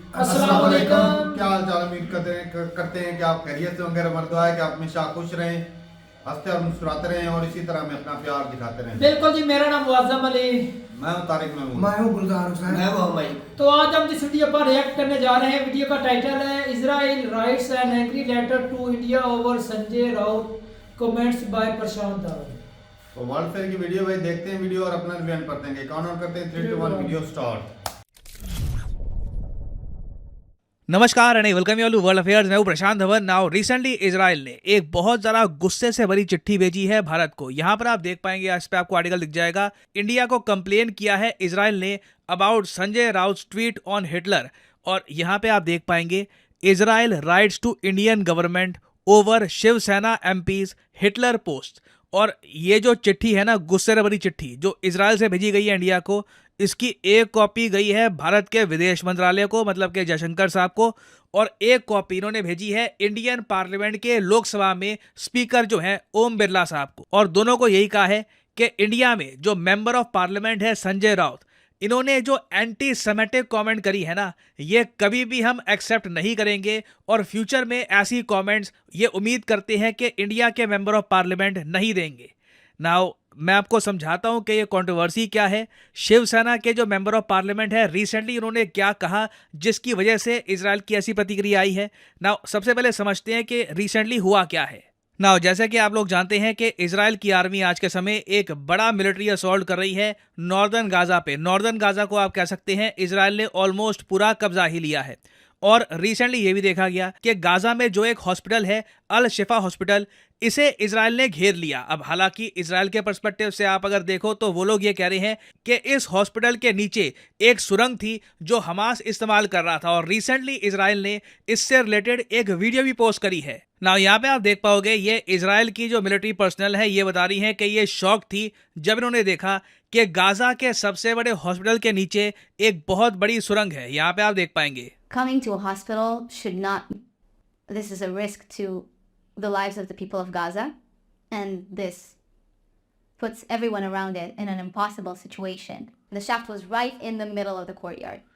अस्सलाम वालेकुम। क्या हाल चाल? उम्मीद करते हैं कि आप खैरियत से होंगे। मर्दवा है कि आप हमेशा खुश रहें, हंसते और मुस्कुराते रहें और इसी तरह हमें अपना प्यार दिखाते रहें। बिल्कुल जी, मेरा नाम मुअज़्ज़म अली। मैं हूं तारिक महमूद। मैं हूँ गुलजार हुसैन। मैं वो भाई। तो आज हम जिस वीडियो पर रिएक्ट करने जा रहे हैं, वीडियो का टाइटल है Israel writes an angry letter to India over Sanjay Raut, comments by Prashant Dawri. तो वर्ल्ड फेयर की वीडियो भाई देखते हैं वीडियो और अपना रिव्यू पढ़ते हैं। काउंट करते हैं 3 2 1 वीडियो स्टार्ट। नमस्कार and welcome you to world affairs. मैं हूं Prashant Dhawan. Now recently Israel ने एक बहुत ज़्यादा गुस्से से भरी चिट्ठी भेजी है भारत को। यहाँ पर आप देख पाएंगे, इस पे आपको आर्टिकल दिख जाएगा। इंडिया को कंप्लेन किया है इजराइल ने about Sanjay Raut tweet on Hitler. और यहाँ पे आप देख पाएंगे Israel writes to Indian government over Shivsena MPs Hitler post. और ये जो चिट्ठी है ना, गुस्से से भरी चिट्ठी जो इजराइल से भेजी गई है इंडिया को, इसकी एक कॉपी गई है भारत के विदेश मंत्रालय को, मतलब के जयशंकर साहब को, और एक कॉपी इन्होंने भेजी है इंडियन पार्लियामेंट के लोकसभा में स्पीकर जो है ओम बिरला साहब को। और दोनों को यही कहा है कि इंडिया में जो मेंबर ऑफ पार्लियामेंट है संजय राउत, इन्होंने जो एंटी सेमेटिक कमेंट करी है ना, ये कभी भी हम एक्सेप्ट नहीं करेंगे और फ्यूचर में ऐसी कमेंट्स ये उम्मीद करते हैं कि इंडिया के मेंबर ऑफ पार्लियामेंट नहीं देंगे। नाउ मैं आपको समझाता हूं कि ये कंट्रोवर्सी क्या है। शिवसेना के जो मेंबर ऑफ पार्लियामेंट है, रिसेंटली उन्होंने क्या कहा जिसकी वजह से इजराइल की ऐसी प्रतिक्रिया आई है। नाउ सबसे पहले समझते हैं कि रिसेंटली हुआ क्या है। नाउ जैसे कि आप लोग जानते हैं कि इजराइल की आर्मी आज के समय एक बड़ा मिलिट्री असॉल्ट कर रही है नॉर्दर्न गाजा पे। नॉर्दर्न गाजा को आप कह सकते हैं इजराइल ने ऑलमोस्ट पूरा कब्जा ही लिया है। और रिसेंटली ये भी देखा गया कि गाजा में जो एक हॉस्पिटल है अल शिफा हॉस्पिटल, इसे इजराइल ने घेर लिया। अब हालांकि इजराइल के पर्सपेक्टिव से आप अगर देखो तो वो लोग ये कह रहे हैं कि इस हॉस्पिटल के नीचे एक सुरंग थी जो हमास इस्तेमाल कर रहा था। और रिसेंटली इजराइल ने इससे रिलेटेड एक वीडियो भी पोस्ट करी है ना। यहाँ पे आप देख पाओगे ये इजराइल की जो मिलिट्री पर्सनल है ये बता रही है कि ये शॉक थी जब इन्होंने देखा कि गाजा के सबसे बड़े हॉस्पिटल के नीचे एक बहुत बड़ी सुरंग है। यहाँ पे आप देख पाएंगे Coming to a hospital should not, this is a risk to the lives of the people of Gaza, and this puts everyone around it in an impossible situation. The shaft was right in the middle of the courtyard.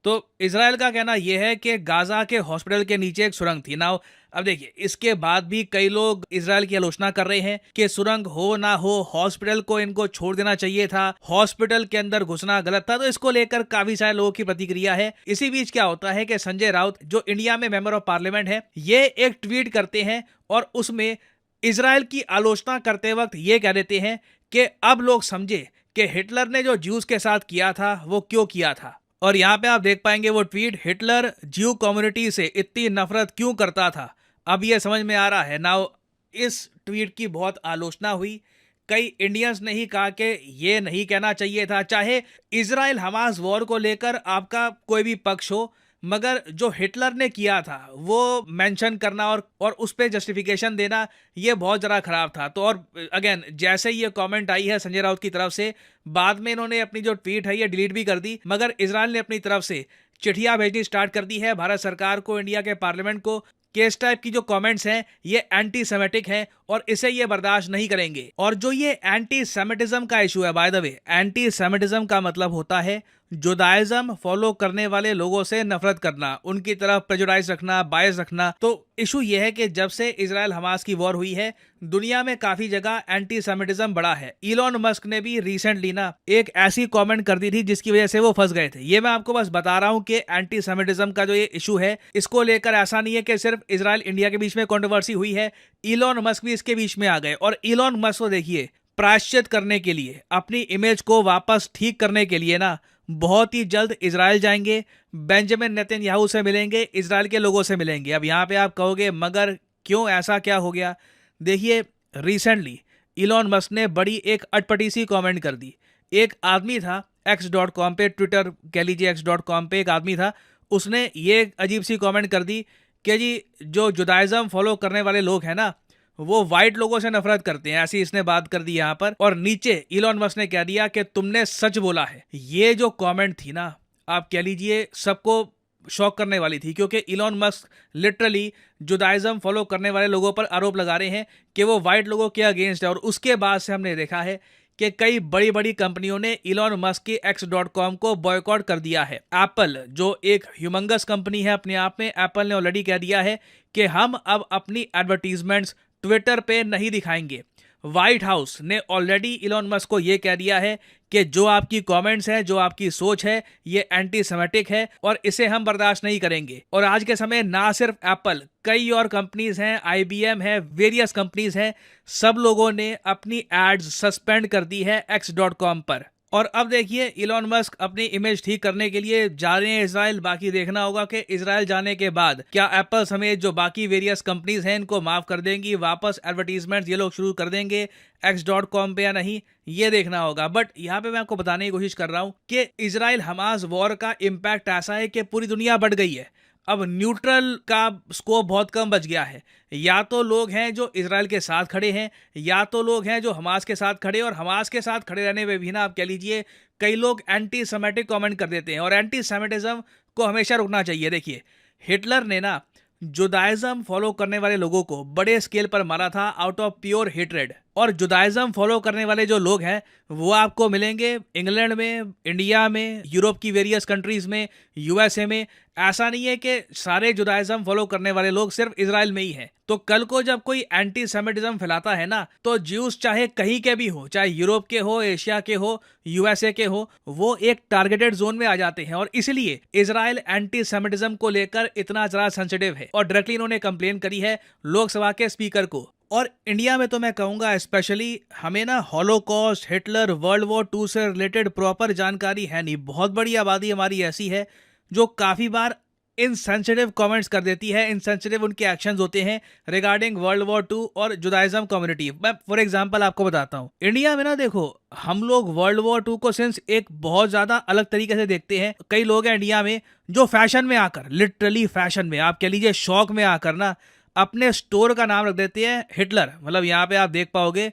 तो Israel का कहना यह है कि Gaza के hospital के नीचे एक सुरंग थी। नाउ अब देखिए, इसके बाद भी कई लोग इजराइल की आलोचना कर रहे हैं कि सुरंग हो ना हो, हॉस्पिटल को इनको छोड़ देना चाहिए था, हॉस्पिटल के अंदर घुसना गलत था। तो इसको लेकर काफी सारे लोगों की प्रतिक्रिया है। इसी बीच क्या होता है कि संजय राउत जो इंडिया में मेंबर ऑफ पार्लियामेंट है, ये एक ट्वीट करते हैं और उसमें इजराइल की आलोचना करते वक्त ये कह देते हैं कि अब लोग समझे कि हिटलर ने जो ज्यूज के साथ किया था वो क्यों किया था। और यहाँ पे आप देख पाएंगे वो ट्वीट, हिटलर ज्यू कम्युनिटी से इतनी नफरत क्यों करता था, अब ये समझ में आ रहा है। नाउ इस ट्वीट की बहुत आलोचना हुई। कई इंडियंस ने ही कहा कि ये नहीं कहना चाहिए था। चाहे इजराइल हमास वॉर को लेकर आपका कोई भी पक्ष हो, मगर जो हिटलर ने किया था वो मेंशन करना और उस पर जस्टिफिकेशन देना, ये बहुत ज़रा ख़राब था। तो और अगेन, जैसे ही ये कमेंट आई है संजय राउत की तरफ से, बाद में इन्होंने अपनी जो ट्वीट है ये डिलीट भी कर दी। मगर इजराइल ने अपनी तरफ से चिट्ठियाँ भेजनी स्टार्ट कर दी है भारत सरकार को, इंडिया के पार्लियामेंट को, कि इस टाइप की जो कमेंट्स हैं ये एंटी सेमेटिक हैं और इसे ये बर्दाश्त नहीं करेंगे। और जो ये एंटी सेमेटिज्म का इशू है, by the way, anti Semitism का मतलब होता है जुदाइज्म फॉलो करने वाले लोगों से नफरत करना, उनकी तरफ प्रेजुडाइज रखना, बायस रखना। तो इशू ये है कि जब से इजराइल हमास की वॉर हुई है, दुनिया में काफी जगह एंटी सेमिटिज्म बढ़ा है। इलॉन मस्क ने भी रिसेंटली ना एक ऐसी कमेंट कर दी थी जिसकी वजह से वो फंस गए थे। ये मैं आपको बस बता रहा हूं कि एंटी सेमिटिज्म का जो ये इशू है, इसको लेकर ऐसा नहीं है कि सिर्फ इजराइल इंडिया के बीच में कंट्रोवर्सी हुई है, इलॉन मस्क भी इसके बीच में आ गए। और इलॉन मस्क को देखिए, प्रायश्चित करने के लिए, अपनी इमेज को वापस ठीक करने के लिए ना बहुत ही जल्द इजराइल जाएंगे, बेंजामिन नेतन्याहू से मिलेंगे, इजराइल के लोगों से मिलेंगे। अब यहाँ पे आप कहोगे मगर क्यों, ऐसा क्या हो गया? देखिए, रिसेंटली इलॉन मस्क ने बड़ी एक अटपटी सी कमेंट कर दी। एक आदमी था x.com पे, ट्विटर कह लीजिए x.com पे एक आदमी था, उसने ये अजीब सी कमेंट कर दी कि जी जो जुदाइज्म फॉलो करने वाले लोग हैं ना, वो वाइट लोगों से नफरत करते हैं, ऐसी इसने बात कर दी यहाँ पर। और नीचे इलॉन मस्क ने कह दिया कि तुमने सच बोला है। ये जो कमेंट थी ना, आप कह लीजिए सबको शॉक करने वाली थी, क्योंकि इलॉन मस्क लिटरली जुदाइज्म फॉलो करने वाले लोगों पर आरोप लगा रहे हैं कि वो वाइट लोगों के अगेंस्ट है। और उसके बाद से हमने देखा है कि कई बड़ी बड़ी कंपनियों ने इलॉन मस्क की X.com को बॉयकॉट कर दिया है। एप्पल, जो एक ह्यूमंगस कंपनी है अपने आप में, एप्पल ने ऑलरेडी कह दिया है कि हम अब अपनी एडवर्टीजमेंट्स ट्विटर पे नहीं दिखाएंगे। व्हाइट हाउस ने ऑलरेडी इलॉन मस्क को यह कह दिया है कि जो आपकी कमेंट्स हैं, जो आपकी सोच है, ये एंटी सेमेटिक है और इसे हम बर्दाश्त नहीं करेंगे। और आज के समय ना सिर्फ एप्पल, कई और कंपनीज हैं, IBM है, वेरियस कंपनीज हैं, सब लोगों ने अपनी एड्स सस्पेंड कर दी है X.com पर। और अब देखिए इलॉन मस्क अपनी इमेज ठीक करने के लिए जा रहे हैं इजराइल। बाकी देखना होगा कि इजराइल जाने के बाद क्या एप्पल समेत जो बाकी वेरियस कंपनीज हैं इनको माफ कर देंगी, वापस एडवर्टीजमेंट ये लोग शुरू कर देंगे X.com पे या नहीं, ये देखना होगा। बट यहाँ पे मैं आपको बताने की कोशिश कर रहा हूँ कि इजराइल हमास वॉर का इम्पैक्ट ऐसा है कि पूरी दुनिया बढ़ गई है। अब न्यूट्रल का स्कोप बहुत कम बच गया है। या तो लोग हैं जो इजराइल के साथ खड़े हैं, या तो लोग हैं जो हमास के साथ खड़े, और हमास के साथ खड़े रहने में भी ना आप कह लीजिए कई लोग एंटी सेमेटिक कमेंट कर देते हैं, और एंटी सेमेटिज्म को हमेशा रुकना चाहिए। देखिए हिटलर ने ना जुदाइज्म फॉलो करने वाले लोगों को बड़े स्केल पर मारा था आउट ऑफ प्योर हेट्रेड। और जुदाइज्म फॉलो करने वाले जो लोग हैं वो आपको मिलेंगे इंग्लैंड में, इंडिया में, यूरोप की वेरियस कंट्रीज में, USA में। ऐसा नहीं है कि सारे जुदाइज्म फॉलो करने वाले लोग सिर्फ इजराइल में ही हैं। तो कल को जब कोई एंटी सेमिटिज्म फैलाता है ना, तो ज्यूज चाहे कहीं के भी हो, चाहे यूरोप के हो, एशिया के हो, USA के हो, वो एक टारगेटेड जोन में आ जाते हैं। और इसलिए इजराइल एंटी सेमिटिज्म को लेकर इतना ज्यादा सेंसिटिव है और डायरेक्टली इन्होंने कंप्लेन करी है लोकसभा के स्पीकर को। और इंडिया में तो मैं कहूँगा स्पेशली हमें ना हॉलोकॉस्ट, हिटलर, वर्ल्ड वॉर 2 से रिलेटेड प्रॉपर जानकारी है नहीं। बहुत बड़ी आबादी हमारी ऐसी है जो काफ़ी बार इनसेंसिटिव कमेंट्स कर देती है, इनसेंसिटिव उनके एक्शंस होते हैं रिगार्डिंग वर्ल्ड वॉर 2 और जुदाइज्म कम्युनिटी। मैं फॉर एग्जांपल आपको बताता हूँ, इंडिया में ना देखो हम लोग वर्ल्ड वॉर 2 को सिंस एक बहुत ज़्यादा अलग तरीके से देखते हैं। कई लोग हैं इंडिया में जो फैशन में आकर, लिटरली फैशन में, आप कह लीजिए शौक में आकर ना अपने स्टोर का नाम रख देते हैं हिटलर। मतलब यहाँ पे आप देख पाओगे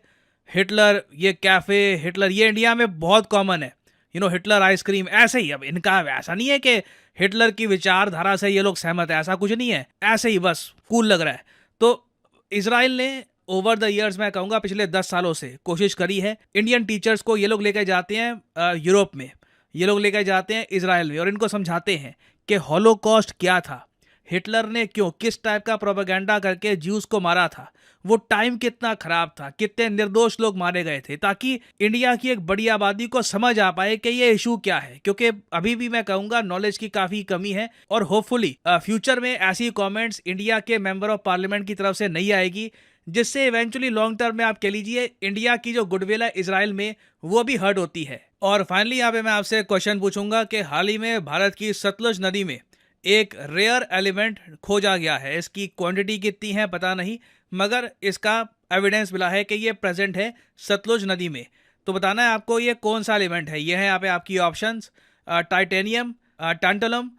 हिटलर ये कैफ़े, हिटलर ये इंडिया में बहुत कॉमन है, हिटलर आइसक्रीम, ऐसे ही। अब इनका ऐसा नहीं है कि हिटलर की विचारधारा से ये लोग सहमत है, ऐसा कुछ नहीं है, ऐसे ही बस कूल लग रहा है। तो इजराइल ने ओवर द ईयर्स, मैं कहूँगा पिछले 10 सालों से कोशिश करी है। इंडियन टीचर्स को ये लोग लेकर जाते हैं यूरोप में, ये लोग लेकर जाते हैं इजराइल में, और इनको समझाते हैं कि हॉलोकॉस्ट क्या था, हिटलर ने क्यों, किस टाइप का प्रोपेगेंडा करके ज्यूज को मारा था, वो टाइम कितना खराब था, कितने निर्दोष लोग मारे गए थे, ताकि इंडिया की एक बड़ी आबादी को समझ आ पाए कि ये इशू क्या है। क्योंकि अभी भी मैं कहूँगा नॉलेज की काफ़ी कमी है, और होपफुली फ्यूचर में ऐसी कमेंट्स इंडिया के मेंबर ऑफ पार्लियामेंट की तरफ से नहीं आएगी, जिससे इवेंचुअली लॉन्ग टर्म में आप कह लीजिए इंडिया की जो गुडविल है इजराइल में वो भी हर्ट होती है। और फाइनली यहाँ पे मैं आपसे क्वेश्चन पूछूंगा कि हाल ही में भारत की सतलुज नदी में एक रेयर एलिमेंट खोजा गया है। इसकी क्वांटिटी कितनी है पता नहीं, मगर इसका एविडेंस मिला है कि ये प्रेजेंट है सतलुज नदी में। तो बताना है आपको ये कौन सा एलिमेंट है। ये है यहाँ पे आपकी ऑप्शंस, टाइटेनियम, टैंटलम,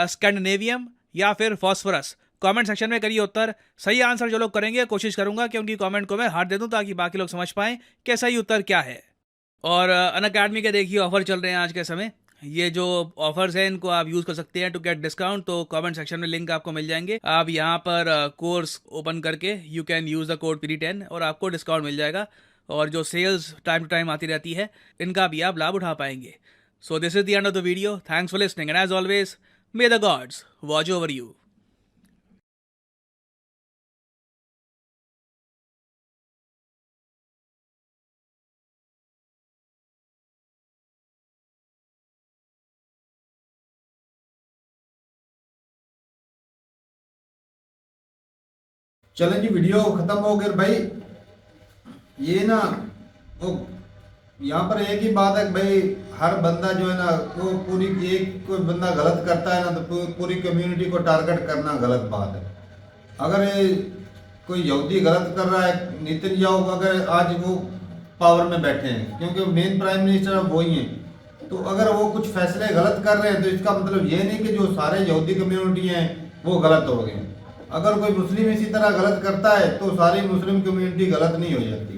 स्कैंडिनेवियम या फिर फॉस्फोरस। कमेंट सेक्शन में करिए उत्तर। सही आंसर जो लोग करेंगे कोशिश करूंगा कि उनकी कमेंट को मैं हार्ट दे दूं, ताकि बाकी लोग समझ पाएं कि सही उत्तर क्या है। और अनअकैडमी के देखिए ऑफर चल रहे हैं आज के समय। ये जो ऑफर्स हैं इनको आप यूज़ कर सकते हैं टू गेट डिस्काउंट। तो कमेंट सेक्शन में लिंक आपको मिल जाएंगे, आप यहाँ पर कोर्स ओपन करके you can use the code PD10 और आपको डिस्काउंट मिल जाएगा। और जो सेल्स टाइम टू टाइम आती रहती है इनका भी आप लाभ उठा पाएंगे। So this is the end of the video. Thanks for listening and as always may the gods watch over you. चलें जी, वीडियो खत्म हो गया भाई। ये ना वो यहाँ पर एक ही बात है कि भाई हर बंदा जो है ना वो पूरी, एक कोई बंदा गलत करता है ना तो पूरी कम्युनिटी को टारगेट करना गलत बात है। अगर ये कोई यहूदी गलत कर रहा है, नेतन्याहू अगर आज वो पावर में बैठे हैं क्योंकि मेन प्राइम मिनिस्टर अब वही हैं, तो अगर वो कुछ फैसले गलत कर रहे हैं तो इसका मतलब ये नहीं कि जो सारे यहूदी कम्युनिटी हैं वो गलत हो गए। अगर कोई मुस्लिम इसी तरह गलत करता है तो सारी मुस्लिम कम्युनिटी गलत नहीं हो जाती।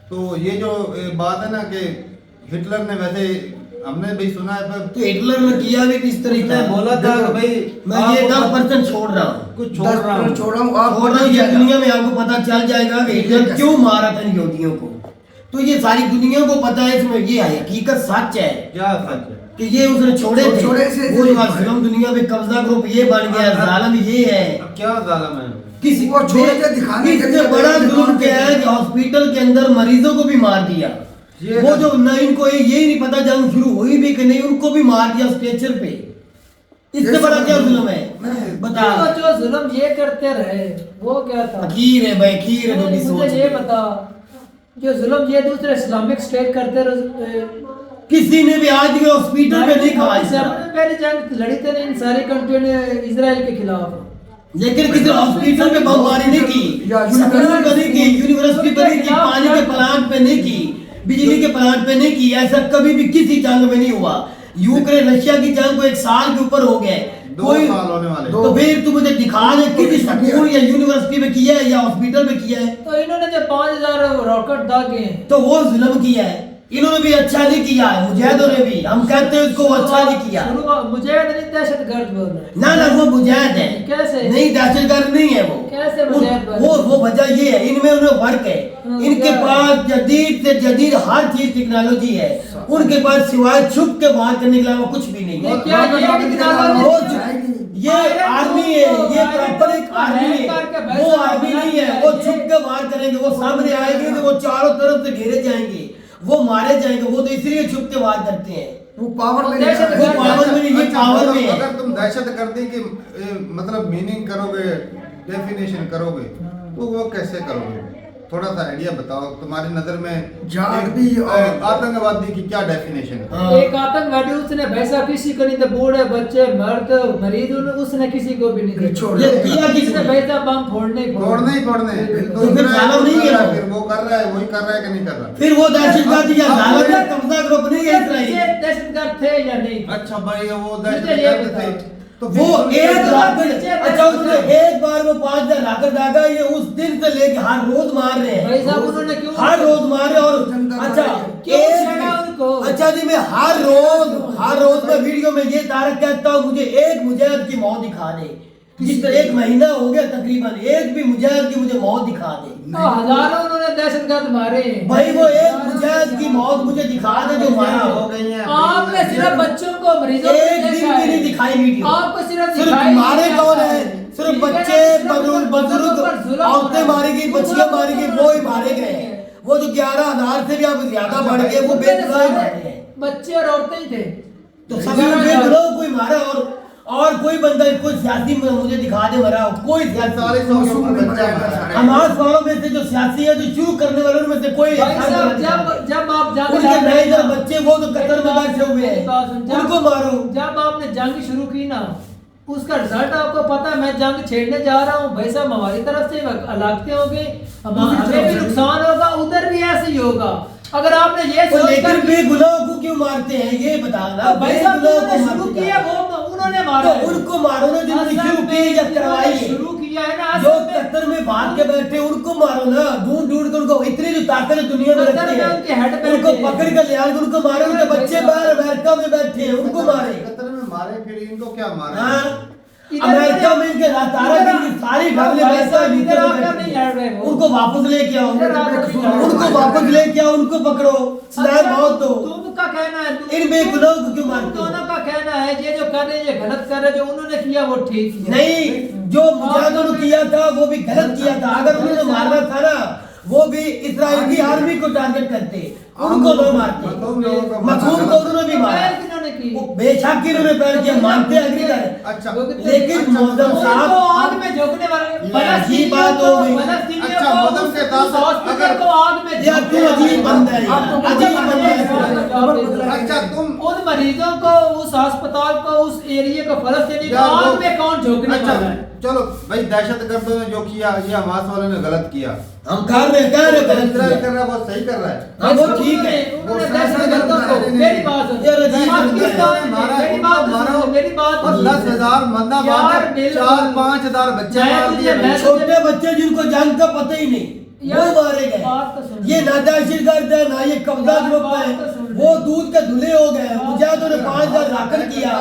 तो ये जो बात है ना कि हिटलर ने, वैसे हमने भी सुना है पर तो हिटलर ने किया भी किस तरीके ने बोला था कि भाई मैं ये 10% छोड़ रहा हूँ, कुछ छोड़ रहा हूँ, आप दुनिया में आपको पता चल जाएगा कि हिटलर क्यों मारा था इन यहूदियों को। तो ये सारी दुनिया को पता है, इसमें ये है हकीकत सच है क्या सच है? कि ये उसने छोड़े थे। छोड़े से वो जो आज फिल्म दुनिया में कब्जा ग्रुप ये बन गया, जालिम ये है। क्या जालिम है? किसी वो छोड़ के दिखाने के इससे लिए बड़ा दिखाने जुल्म के क्या है कि हॉस्पिटल के अंदर मरीजों को भी मार दिया। ये वो जो न इनको ये नहीं पता जंग शुरू हुई भी कि नहीं, उनको भी मार दिया स्ट्रेचर पे। इससे बड़ा क्या जुल्म है बता। तो जो जुल्म ये करते रहे वो क्या था? खीर है भाई, खीर है। थोड़ी मुझे सोच ये बता, जो जुल्म ये दूसरे इस्लामिक स्टेट करते रहे, किसी ने भी आज के हॉस्पिटल पे नहीं खवाया। पहली जंग लड़ी थे इन सारी कंट्रियों ने इजराइल के खिलाफ, लेकिन किसी हॉस्पिटल पे बमबारी नहीं की, यूनिवर्सिटी पे नहीं की, यूनिवर्सिटी पे नहीं की, पानी के प्लांट पे नहीं की, बिजली के प्लांट पे नहीं की। ऐसा कभी भी किसी जंग में नहीं हुआ। यूक्रेन रशिया की जंग को 1 साल के ऊपर हो गया है। 2 साल होने वाले। तो फिर तू मुझे दिखा दे किसी स्कूल या यूनिवर्सिटी में किया है या हॉस्पिटल में किया है। तो इन्होंने जो 5000 रॉकेट दागे हैं, तो वो जुल्म किया है। इन्होंने भी अच्छा नहीं किया है, मुजाहिदों ने भी। हम कहते हैं उसको अच्छा नहीं किया। मुजाहिद नहीं दहशतगर्द बोल रहे हैं। ना वो मुजाहिद है। कैसे? नहीं, दहशतगर्द नहीं है वो। कैसे मुजाहिद बने? वो वजह ये है, इनमें उन्हें फर्क है। इनके क्या है? पास जदीद से जदीद हर चीज टेक्नोलॉजी है, उनके पास सिवाय छुप के बाहर करने के अलावा कुछ भी नहीं है। क्या ये टेक्नोलॉजी? ये आर्मी है, ये प्रॉपर एक आर्मी है। वो आर्मी नहीं है, वो छुप के वार करेंगे। वो सामने आएंगे तो वो चारों तरफ से घेरे जाएंगे, वो मारे जाएंगे। वो तो इसलिए छुप के वार करते हैं। वो पावर में दहशत- वो पावर में नहीं, ये अच्छा, पावर मतलब में है। अगर तुम दहशतगर्दी की मतलब मीनिंग करोगे, डेफिनेशन करोगे, तो वो कैसे करोगे? थोड़ा सा आइडिया बताओ। तुम्हारी नजर में जाग भी और- आतंकवादी की क्या डेफिनेशन है? हाँ। एक आतंकवादी उसने वैसा किसी को नहीं था, बूढ़े बच्चे मर्द मरीज उसने किसी को भी नहीं देखा। छोड़ ये किया किसी किसने? ने वैसा बम फोड़ने ही फोड़ने ही फोड़ने। तो फिर जालिम नहीं है वो। फिर वो कर रहा है, वही कर रहा है कि नहीं कर रहा? फिर वो दहशतगर्द या अब- जालिम या कब्जा ग्रुप नहीं है ये इसराइल। दहशतगर्द थे या नहीं? अच्छा भाई, वो मुझे ये दहशतगर्द बताओ। थे तो वो फिर- एक रॉकेट, नीचे अच्छा उसने एक बार वो 5000 रॉकेट दागा। ये उस दिन से लेके हर रोज मार रहे भाई हैं, साहब उन्होंने क्यों हर रोज मार रहे हैं। और अच्छा क्यों छेड़ा उनको? अच्छा जी, मैं हर रोज मैं वीडियो में ये तारक कहता हूँ मुझे एक मुजाहिद की मौत दिखा दे। जिस तरह 1 महीना हो गया तकरीबन, एक भी मुजाहिद की मुझे मौत दिखा दे। तो हजारों उन्होंने दहशतगर्द मारे हैं। भाई वो एक मुजाहिद की मौत मुझे दिखा दे जो मारा हो गई है। आपने सिर्फ बच्चों को मरीजों को एक दिन देखा भी है। नहीं दिखाई वीडियो। आपको सिर्फ सिर्फ दिखाई मारे नहीं कौन जाता है? सिर्फ ठीक है ना? बच्चे, सिर्फ बुजुर्ग, पर जुल्म हो औरतें रहा है। मारी गई, बच्चियां मारी गई, वो ही मारे गए हैं। वो जो 11,000 से भी अब ज्यादा बढ़ गए, वो बेगुनाह ही मारे हैं। बच्चे और औरतें ही थे। तो सभी बेगुनाह कोई मारा। और कोई बंदा कोई सियासी में मुझे दिखा दे मरा हो, कोई सियासी। 40 के ऊपर बच्चा मारा है। हमारे वालों में से जो सियासी है, जो शुरू करने वालों में से कोई भाई ऐसा साहब नहीं है। जब आप जंग उनके लड़ रहे नए हैं ना, बच्चे वो तो कतर में बैठे हुए हैं, उनको मारो। जब आपने जंग शुरू की ना, उसका रिजल्ट आपको पता है। मैं जंग छेड़ने जा रहा हूँ भाई साहब, हमारी तरफ से हलाकतें हो गई, हमें भी नुकसान होगा, उधर भी ऐसे ही होगा। अगर आपने ये तो सोच लेकिन कर बेगुनाह को क्यों मारते हैं ये बताना। भाई साहब बेगुनाह जिन्होंने को शुरू मारते किया हैं। वो उन्होंने मारा तो है। उनको मारो ना जिन्होंने असल शुरू में की या जिन्होंने करवाई है। शुरू किया है ना, जो असल में कतर में भाग के बैठे उनको मारो ना, ढूंढ ढूंढ के उनको। इतनी जो ताकत है दुनिया में कतर रखते में उनके हेड हैं, पे उनको बैठे हैं। पकड़ के ले आए, उनको मारो। उनके बच्चे बाहर अमेरिका में बैठे हैं, उनको मारे। कतर में मारे, फिर इनको क्या मारे? हाँ, इधर अमेरिका में इनके तारा की सारी फैमिली भाई बैठा साहब, है, इधर नीचे आकर नहीं लड़ रहे बैठे। वो। उनको वापस लेके आओ, इधर आकर नहीं लड़ रहे। उनको वापस लेके आओ, उनको पकड़ो, सलाह अच्छा, मौत दो। तुमका कहना है इन बेगुनाह को क्यों मारते हो? दोनों का कहना है ये जो कर रहे हैं ये गलत कर रहे हैं, जो उन्होंने किया वो ठीक किया। नहीं, जो मुजाहिदों ने किया था वो भी गलत किया था। अगर उन्होंने मारना था ना, वो भी इस्राइल की आर्मी को टारगेट करते, उनको न मारते। मखूम को उन्होंने भी मारा। पहल किन्होंने की? वो बेशक की उन्होंने पहल किया, मानते एग्री कर। अच्छा, लेकिन मौजम उनको साहब आग में झोंकने वाले ये अजीब बात हो गई। अच्छा, मौजम के साथ हॉस्पिटल अगर- को आग में यार तू अजीब बंदा है यार, अजीब बंदा है। अच्छा, तुम उन मरीजों को, उस अस्पताल को, उस एरिया को, फलस्तीनी को यार वो- आग में कौन झोंकने अच्छा, वाला है? चलो भाई, दहशतगर्दों ने जो किया, ये हमास वाले ने गलत किया। हम कह रहे हैं गलत इजराइल किया। कर रहा है, वो सही कर रहा है। हाँ, वो ठीक है। उन्होंने दहशतगर्दों को, मेरी बात सुनो। यार अजीब पाकिस्तान में, मारा, मेरी बात उनको मारो। सुनो, मेरी बात और सुनो। 10,000 बंदा यार, मारा, बिल्कुल। 4-5 हजार बच्चे मैं मार तुझे- दिए मैं भाई। छोटे बच्चे जिनको जंग का पता ही नहीं, वो यार, मारे गए। बात तो सुनो। ये ना दहशतगर्द है, ना ये कब्जा यार, ग्रुप बात है। तो सुनो। वो दूध के धुले हो गए। मुजाहिदों ने 5,000 राकर किया,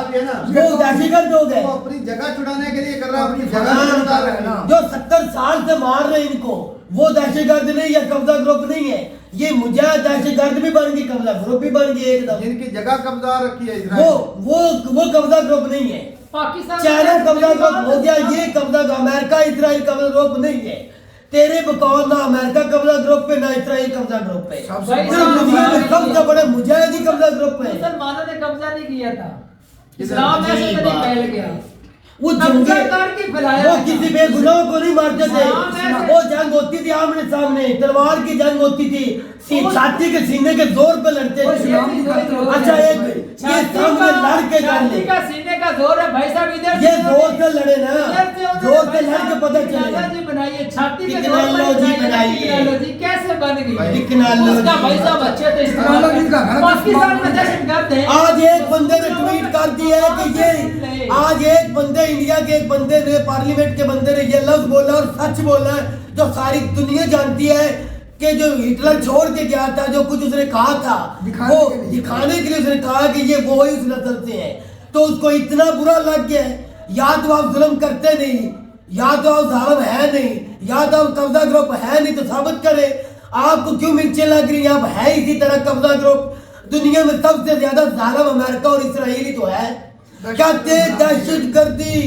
वो दहशतगर्द हो गए। वो अपनी जगह छुड़ाने के लिए कर रहा है, अपनी जगह हाँ, से छुड़ा रहा है ना। जो 70 साल से मार रहे हैं इनको, वो दहशतगर्द नहीं या कब्जा ग्रुप नहीं है, ये मुजाहिद दहशतगर्द भी बन गई, कब्जा ग्रुप भी बन गई एकदम। जिनकी जगह कब्जा रखी है वो इजराइल, वो कब्जा ग्रुप नहीं है। पाकिस्तान चाइना कब्जा ग्रुप हो गया, ये कब्जा, अमेरिका इजराइल कब्जा ग्रुप नहीं है। तेरे बकौल ना अमेरिका कब्जा ग्रुप पे ना इजराइल कब्जा ग्रुप पे, सबसे भाई पूरी दुनिया में सबसे बड़े मुजाहिद ही कब्जा ग्रुप पे। मुसलमानों ने कब्जा नहीं किया था, इस्लाम ऐसे यही तो बात नहीं फैल है। गया। वो कब्जा जंगे करके फैलाया वो था। किसी बेगुनाह को नहीं मारते थे, हाँ, मैं- वो जंग होती थी आमने सामने, तलवार की जंग होती थी, छाती के सीने के जोर पे लड़ते वो थे। इस्लाम की बात है। अच्छा एक ये सामने लड़ के कर ले, छाती का सीने का जोर है भाई साहब, इधर ये से जोर से लड़े ना, इधर से उधर जोर से भाई लड़ के साहब पता टेक्नोलॉजी चले। बनाइए, छाती के टेक्नोलॉजी जोर पर बनाइए। टेक्नोलॉजी कैसे बन गई? टेक्नोलॉजी। उसका भाई साहब अच्छे से इस्तेमाल टेक्नोलॉजी का करें। गलत पाकिस्तान में इस्तेमाल दहशतगर्द है। आज एक बंदे ने ट्वीट कर दिया है कि ये, आज एक बंदे, इंडिया के एक बंदे ने, पार्लियामेंट के बंदे ने ये लफ्ज बोला और सच बोला है, जो सारी दुनिया जानती है कि जो हिटलर छोड़ के गया था, जो कुछ उसने कहा था, दिखाने वो के लिए। दिखाने के लिए उसने कहा कि ये वो ही उस नस्ल से है, तो उसको इतना बुरा लग गया है। या तो आप जुल्म करते नहीं, या तो आप जालिम है नहीं, या तो आप कब्जा ग्रुप है नहीं, तो साबित करे आपको क्यों मिर्चें लग रही हैं। आप है इसी तरह कब्जा ग्रुप। दुनिया में सबसे ज्यादा जालिम अमेरिका और इसराइल ही तो है। कहते दहशतगर्दी,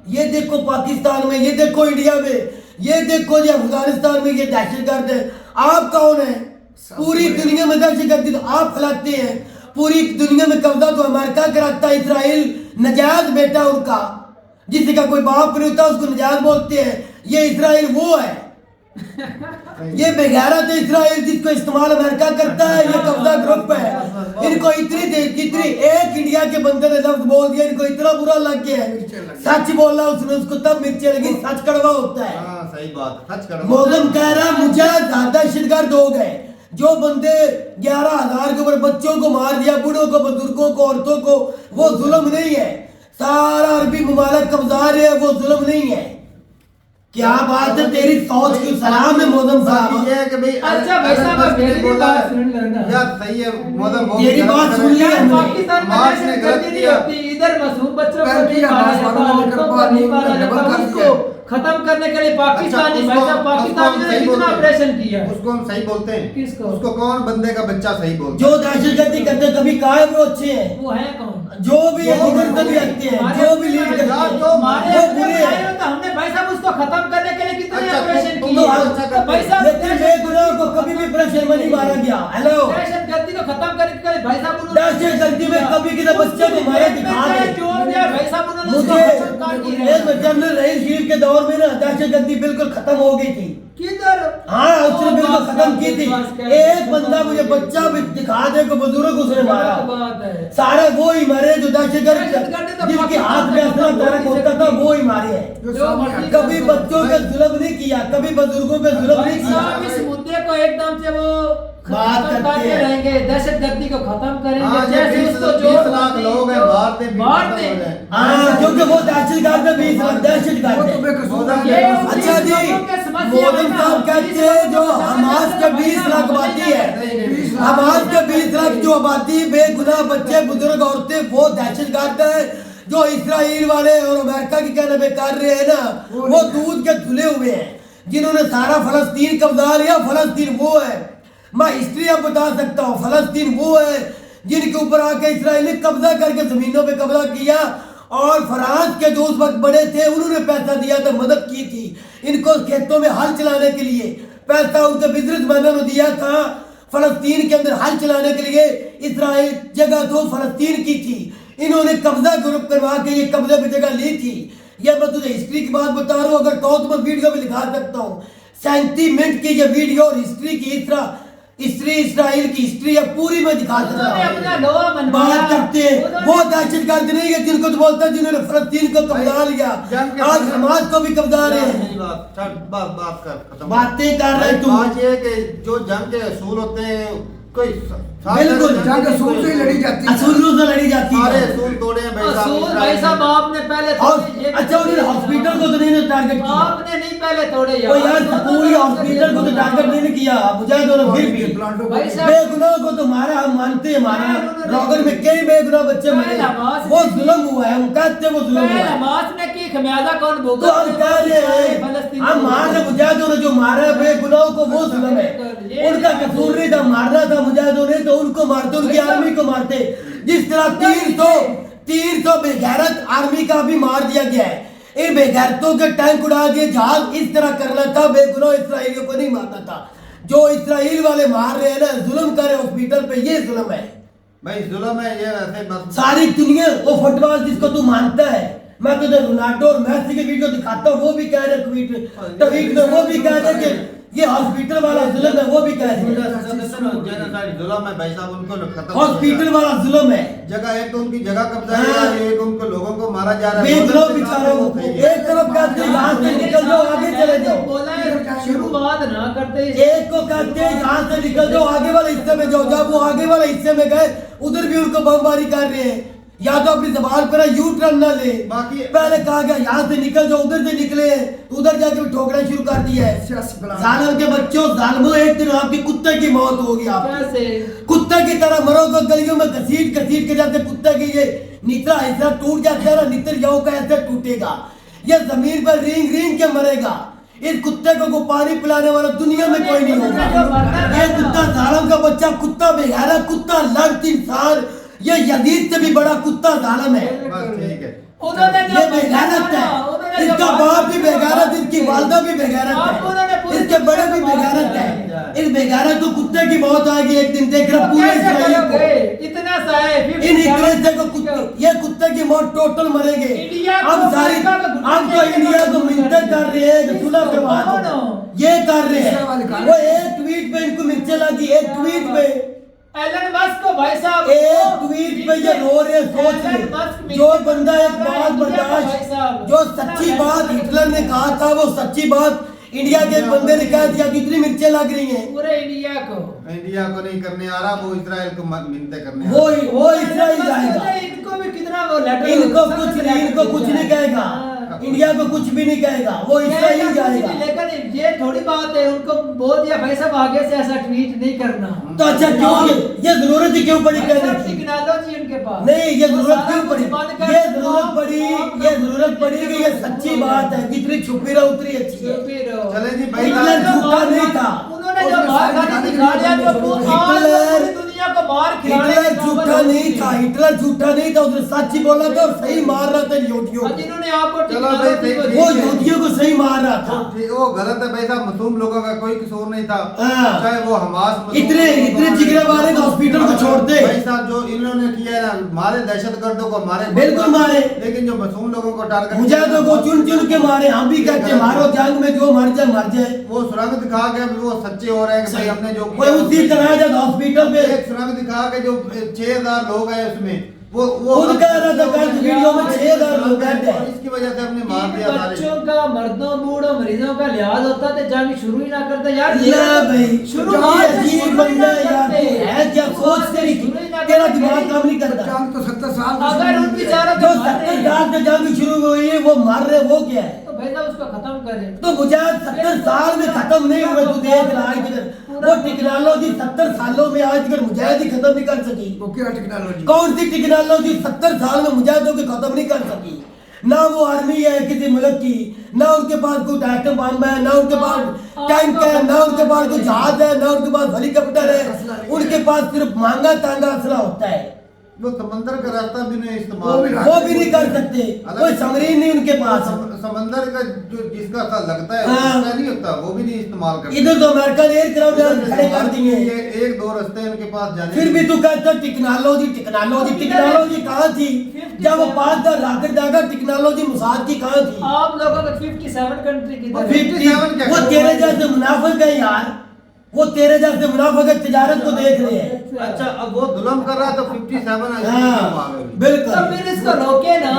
ये देखो पाकिस्तान में, ये देखो इंडिया में, ये देखो जी अफगानिस्तान में, ये दहशतगर्द है। आप कौन है? पूरी दुनिया में दहशतगर्दी तो आप फैलाते हैं, पूरी दुनिया में कब्जा तो अमेरिका कराता है, इसराइल नजायज बेटा उनका, जिसका कोई बाप नहीं होता उसको नजायज बोलते हैं। ये इसराइल वो है, ये बेगैरत है इसराइल, जिसको इस्तेमाल अमेरिका करता है, ये कब्जा ग्रुप है। इनको इतनी एक इंडिया के बंदे ने लफ्ज बोल दिया, इनको इतना बुरा लग गया है, सच बोला उसने, उसको तब मिर्ची लगी। सच कड़वा होता है। हाँ सही बात, सच करो। मोगन कह रहा मुझे दहशतगर्द हो गए, जो बंदे 11,000 के ऊपर बच्चों को मार दिया, बूढ़ों को, बुजुर्गों को, औरतों को, वो जुल्म नहीं है। सारा अरबी मुमालिक कब्जा रहे हैं, वो जुल्म नहीं है। क्या बात है, तेरी सोच की सलाम है मोदम बात साहब। ये है कि भाई अच्छा भाई साहब, आप मेरी भी बात सुन लेना। यार सही है मोदम, बहुत तेरी गलत बात कर सुन रहे ली हैं। हमने। पाकिस्तान में मार्च ने गलत दहशतगर्दी नहीं किया। होती, इधर मासूम बच्चों को कर नहीं दिया, मारा मार्च जाता, वालों ने औरतों को कर नहीं दिया, मारा जाता। कर उसको दिया। खत्म करने के लिए पाकिस्तानी अच्छा, भाई साहब, उसको पाकिस्तान हम ने सही कितना बोलते हैं। ऑपरेशन किया है? उसको हम सही बोलते हैं। किसको? उसको कौन बंदे का बच्चा सही बोलता जो दहशतगर्दी करते कभी कहा वो अच्छे हैं, वो है कौन? जो भी इधर से भी आते हैं, जो भी लीड करते यार, हैं, जो हमारे वो अपने बुरे भाई हैं। हो तो हमने भाई साहब उसको खत्म करने के लिए कितने अच्छा, ऑपरेशन तुम किए? तो अच्छा तो करते भाई हो। साहब लेकिन बेगुनाह को कभी भी प्रेशर में नहीं मारा गया। हेलो, दहशतगर्दी को खत्म करने के लिए भाई साहब उन्होंने दहशतगर्दी में कभी किसी बच्चे को मारा दिखा दे। जो दिया भाई साहब उन्होंने उसको मुझे खत्म कर दिया। एक जनरल रहीम शरीफ के दौर में ना दहशतगर्दी बिल्कुल खत्म हो गई थी। किधर? हाँ, उसने बिल्कुल खत्म की थी। बस क्या- एक बंदा मुझे बच्चा भी दिखा दे को बुजुर्ग उसने मारा, बात है। सारे वो ही मारे जो दहशतगर्दी दहशतगर्द तो जिनके हाथ में असला तारक होता था, वो ही मारे हैं। जो जो सामने मर्जी आता है। कभी बच्चों पे जुल्म नहीं किया, कभी बुजुर्गों पे जुल्म भाई नहीं साहब किया। इस मुद्दे को एकदम से वो बात खत्म करते करते हैं। रहेंगे, दहशतगर्दी को खत्म करेंगे। हाँ, ये जैसे 20 उसको जोर 20 लाख लोग हैं, भारत में भारत हो में जाए। हाँ, क्योंकि वो दहशतगर्द है, 20 लाख दहशतगर्द वो तो है। बेकसूर है। ये अच्छा जी, मोदम साहब कहते हैं जो हमास के 20 लाख आबादी है, हमास के 20 लाख जो आबादी बेगुनाह बच्चे, बुजुर्ग, औरतें, वो दहशतगर्द है। जो इसराइल वाले और अमेरिका के कहने पे कर रहे हैं ना, वो दूध के धुले हुए हैं, जिन्होंने सारा फलस्तीन कब्जा लिया। फलस्तीन वो है, मैं हिस्ट्री अब बता सकता हूँ, फलस्तीन वो है जिनके ऊपर आके इसराइल ने कब्जा करके जमीनों पे कब्जा किया, और फ्रांस के जो उस वक्त बड़े थे उन्होंने पैसा दिया था, मदद की थी इनको खेतों में हल चलाने के लिए। पैसा उनके बिजनेसमैनों ने दिया था फलस्तीन के अंदर हल चलाने के लिए। इसराइल जगह तो फलस्तीन की थी, इन्होंने कब्जा ग्रुप करवा के ये कब्जे पे जगह ली थी। ये मैं तुझे हिस्ट्री की बात बता रहा हूँ, अगर कहो तो मैं वीडियो भी दिखा सकता हूँ। 37 मिनट की ये वीडियो और हिस्ट्री की इसराइल की हिस्ट्री है पूरी मैं दिखा सकता उन्होंने अपना हूँ। लोहा मनवाया। बात करते हैं वो दहशतगर्द नहीं है जिनको तो बोलता है जिन्होंने फलस्तीन को कब्जा लिया, आज हमास को भी कब्जा रहे हैं। यही बात, चल, बात कर खत्म। बातें कर रहे तू। बात ये है कि जो जंग के असूल होते हैं, कोई बिल्कुल, जंग असूल से ही लड़ी जाती है। असूलों से लड़ी जाती सारे है। असूल तोड़े हैं भाई साहब। असूल भाई साहब आपने पहले और थोड़े ये- अच्छा, उन्होंने हॉस्पिटल को तो नहीं टारगेट किया? आपने नहीं पहले तोड़े ओ यार स्कूल या हॉस्पिटल को तो टारगेट नहीं किया मुजाहिदों ने, फिर भी प्लांटों भाई को साहब, बेगुनाह को तो मारा, हम मानते हैं मारा। रॉगर में कई बेगुनाह बच्चे मरे, वो जुल्म हुआ है, हम कहते हैं वो जुल्म हुआ है। हमास ने की खमियाजा कौन तो भुगता? हम कह रहे हैं हम मार रहे, मुजाहिदों ने जो मारा है बेगुनाहों को, वो जुल्म है। उनका कसूर नहीं था, मारना था मुजाहिदों ने तो उनको मारते, उनकी आर्मी को मारते। जिस तरह 300 बेगैरत आर्मी का भी मार दिया गया है, इन बेगैरतों के टैंक उड़ा दिए, जहाज इस तरह करना था, बेगुनाह इसराइलियों को नहीं मारना था। जो इसराइल वाले मार रहे हैं ना, जुल्म कर रहे हॉस्पिटल पे, ये जुल्म है भाई जुल्म है ये वैसे बस सारी दुनिया। वो फुटबॉल जिसको तू मानता है, मैं तुझे रोनाल्डो और मेसी के वीडियो दिखाता हूँ, वो भी कह रहे ट्वीट में वो भी कह रहे कि ये हॉस्पिटल वाला जुल्म है, वो भी कह रहे जेनोसाइड जुल्म है भाई साहब, उनको खत्म हॉस्पिटल वाला जुल्म है। जगह, एक तो उनकी जगह कब्जा है, एक उनको लोगों को मारा जा रहा है। बेगुनाह बेचारों को एक तरफ कहते हैं यहाँ से निकल जाओ, आगे चले जाओ, बोला है शुरुआत ना करते। एक को कहते हैं यहाँ से निकल जाओ, आगे वाले हिस्से में जाओ। जब वो आगे वाले हिस्से में गए, उधर भी उनको बमबारी कर रहे हैं। या तो अपनी जबान पर यू टर्न ना ले, बाकी पहले कहा गया यहाँ से निकल जाओ, उधर से निकले तो उधर जाके भी ठोकना शुरू कर दिया है। सियासी प्लान। जालिम के बच्चों, जालिमों, एक दिन आपकी कुत्ते की मौत होगी। आप कैसे? कुत्ते की तरह मरोगे, गलियों में घसीट घसीट के जाते कुत्ते की ये निचला हिस्सा टूट जाता है ना, नितर जाओ का ऐसे टूटेगा, ये जमीन पर रींग रींग के मरेगा। इस कुत्ते को पानी पिलाने वाला दुनिया में कोई नहीं होगा। ये कुत्ता जालिम का बच्चा, कुत्ता बेगारा, कुत्ता लड़त इंसान, ये यजीद से भी बड़ा कुत्ता जालिम है। बस ठीक है। उन्होंने जो ये बेगारत है, इसका बाप भी बेगारत, इसकी वालदा भी बेगारत है, इसके बड़े भी बेगारत है। इस बेगारत को कुत्ते की मौत आएगी एक दिन, देख रहा पूरे इसराइल को। इतना सा है इन इंग्रेजों को ये कुत्ते की मौत टोटल मरेंगे। अब सारी अब तो इंडिया को मिलते कर रहे हैं कि सुलह करवा दो, ये कर रहे हैं। वो एक ट्वीट पे इनको मिर्चे लगी, एक ट्वीट पे, एलन मस्क को भाई साहब, एक ट्वीट पे ये रो रहे हैं। सोच ले, जो बंदा एक बात बर्दाश्त, जो सच्ची बात हिटलर ने कहा था, वो सच्ची बात इंडिया के एक बंदे ने कह दिया, कितनी मिर्चें लग रही हैं। पूरे इंडिया को नहीं करने आ रहा, वो इजराइल को मिलते करने आ वो रहा। वो इसराइल जाएगा, इनको भी कितना वो लेटर, इनको कुछ नहीं कहेगा, इंडिया को कुछ भी नहीं कहेगा, वो इसराइल जाएगा। लेकिन ये थोड़ी बात है, उनको बोल दिया भाई साहब आगे से ऐसा ट्वीट नहीं करना। तो अच्छा क्यों ये जरूरत ही क्यों पड़ी कहने की? टेक्नोलॉजी उनके पास नहीं, ये जरूरत क्यों पड़ी? ये जरूरत पड़ी कि ये सच्ची बात है, जितनी छुपी रहो उतनी अच्छी है। चले जी भाई, हिटलर झूठा नहीं था, उन्होंने जो मार खानी दिखा दिया, जो पूरी दुनिया को मार खिलाने हिटलर झूठा नहीं था, हिटलर झूठा नहीं था, उसने सच ही बोला था और सही मार रहा था यहूदियों को। जिन्होंने आपको चलो भाई, ठीक- वो यहूदियों को सही मार रहा था। वो गलत है भाई साहब, मासूम लोगों का कोई कसूर नहीं था, हाँ। चाहे वो हमास इतने जिगरे वाले को हॉस्पिटल को छोड़ते। भाई साहब जो इन्होंने किया है ना, मारे दहशतगर्दों को मारे, बिल्कुल मारे, लेकिन जो मासूम लोगों को टारगेट मुजाहिदों को चुन चुन के मारे। हम भी कहते हैं मारो, जंग में जो मर जाए मर जाए। वो सुरंग दिखा के वो सच्चे हो रहे हैं कि भाई हमने जो कोई उसी तरह जब हॉस्पिटल पे एक सुरंग दिखा के जो 6000 लोग हैं उसमें, वो खुद कह रहा था कल वीडियो में 6000 लोग बैठे और इसकी वजह से हमने मार दिया सारे। बच्चों का, मर्दों, बूढ़ों, मरीजों का लिहाज होता तो जंग शुरू ही ना करते यार। या भाई शुरुआत ये अजीब बंदा है यार, तू है क्या? सोच तेरी, तेरा दिमाग काम नहीं करता। जंग तो 70 साल से अगर उन बेचारों जो 70 साल से जंग शुरू हुई है, वो मर रहे, वो क्या है? तो भाई साहब उसको खत्म करें। तो मुजाहिद 70 साल में खत्म नहीं हुए, तू देख रहा है वो टेक्नोलॉजी 70 सालों में आज तक मुजाहिद ही खत्म नहीं कर सकी। वो क्या टेक्नोलॉजी? कौन सी टेक्नोलॉजी 70 साल में मुजाहिदों की खत्म नहीं कर सकी? ना वो आर्मी है किसी मुल्क की, ना उनके पास कोई एटम बम है, ना उनके पास टैंक है, ना उनके पास कोई जहाज है, ना उनके पास हेलीकॉप्टर है। उनके पास सिर्फ मांगा तांगा असला होता है, वो समंदर का रास्ता भी नहीं वो इस्तेमाल, वो भी नहीं कर सकते, कोई समरीन नहीं उनके पास। समंदर का जो जिसका लगता है हाँ। उसका नहीं होता, वो भी नहीं इस्तेमाल करते। इधर तो अमेरिका ने एयरक्राफ्ट खड़े कर दिए, ये एक दो रास्ते हैं उनके पास जाने फिर भी तू कहता टेक्नोलॉजी टेक्नोलॉजी टेक्नोलॉजी कहाँ थी? जब वो 5000 रॉकेट जाकर टेक्नोलॉजी मुसाद की कहाँ थी? आप लोगों को 57 कंट्री की और तरह 57 क्या? वो तेरे जैसे मुनाफिक है यार, वो तेरे जैसे मुनाफिक है, तिजारत को देख रहे हैं। अच्छा, अब वो जुल्म कर रहा है तो 57 हाँ बिल्कुल। तो फिर इसको रोके ना।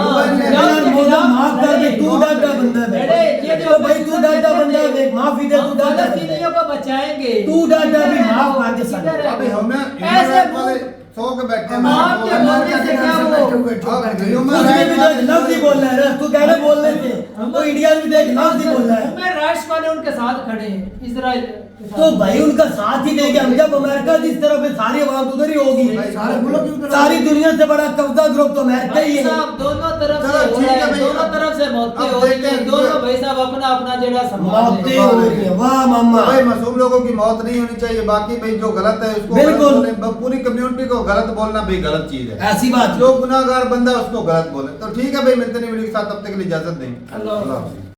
यार मौला माफ कर दे, तू डाटा बंदा है अरे ये जो भाई, तू डाटा बंदा है, माफी दे, तू डाटा बंदा है। फलस्तीनियों को बचाएंगे, तू डाटा भी माफ कर दे साले। अभी हमें ऐसे वाले 100 के बैठे हैं, माफ के बोलने से क्या वो उसमें भी तो लफ्ज ही बोल रहा है, तू कह रहा बोलने से तो इंडिया भी देख नाम से बोल रहा है। ह्यूमन राइट्स वाले उनके साथ खड़े हैं इजराइल के साथ। तो भाई उनका साथ ही देंगे हम। जब अमेरिका जिस तरह पे सारी आवाम उधर ही होगी, सारे मुल्क की उधर सारी दुनिया से बड़ा कब्जा ग्रुप तो अमेरिका ही भाई है। साहब दोनों तरफ चलो, से हो ठीक रहा है है, भाई, दोनों तरफ से मौतें अब हो रही देखते हैं, हैं, दोनों भाई साहब अपना अपना जेड़ा संभाल मौतें लें। हो रही है, वाह मामा। भाई मासूम लोगों की मौत नहीं होनी चाहिए। बाकी भाई जो गलत है उसको गलत बिल्कुल। बोले, पूरी कम्युनिटी को गलत बोलना भाई गलत चीज है। ऐसी बात जो गुनाहगार बंदा है उसको गलत बोले। तो ठीक है भाई, मिलते नहीं वीडियो के साथ, तब तक के लिए इजाजत दें। अल्लाह अल्लाह हाफिज़।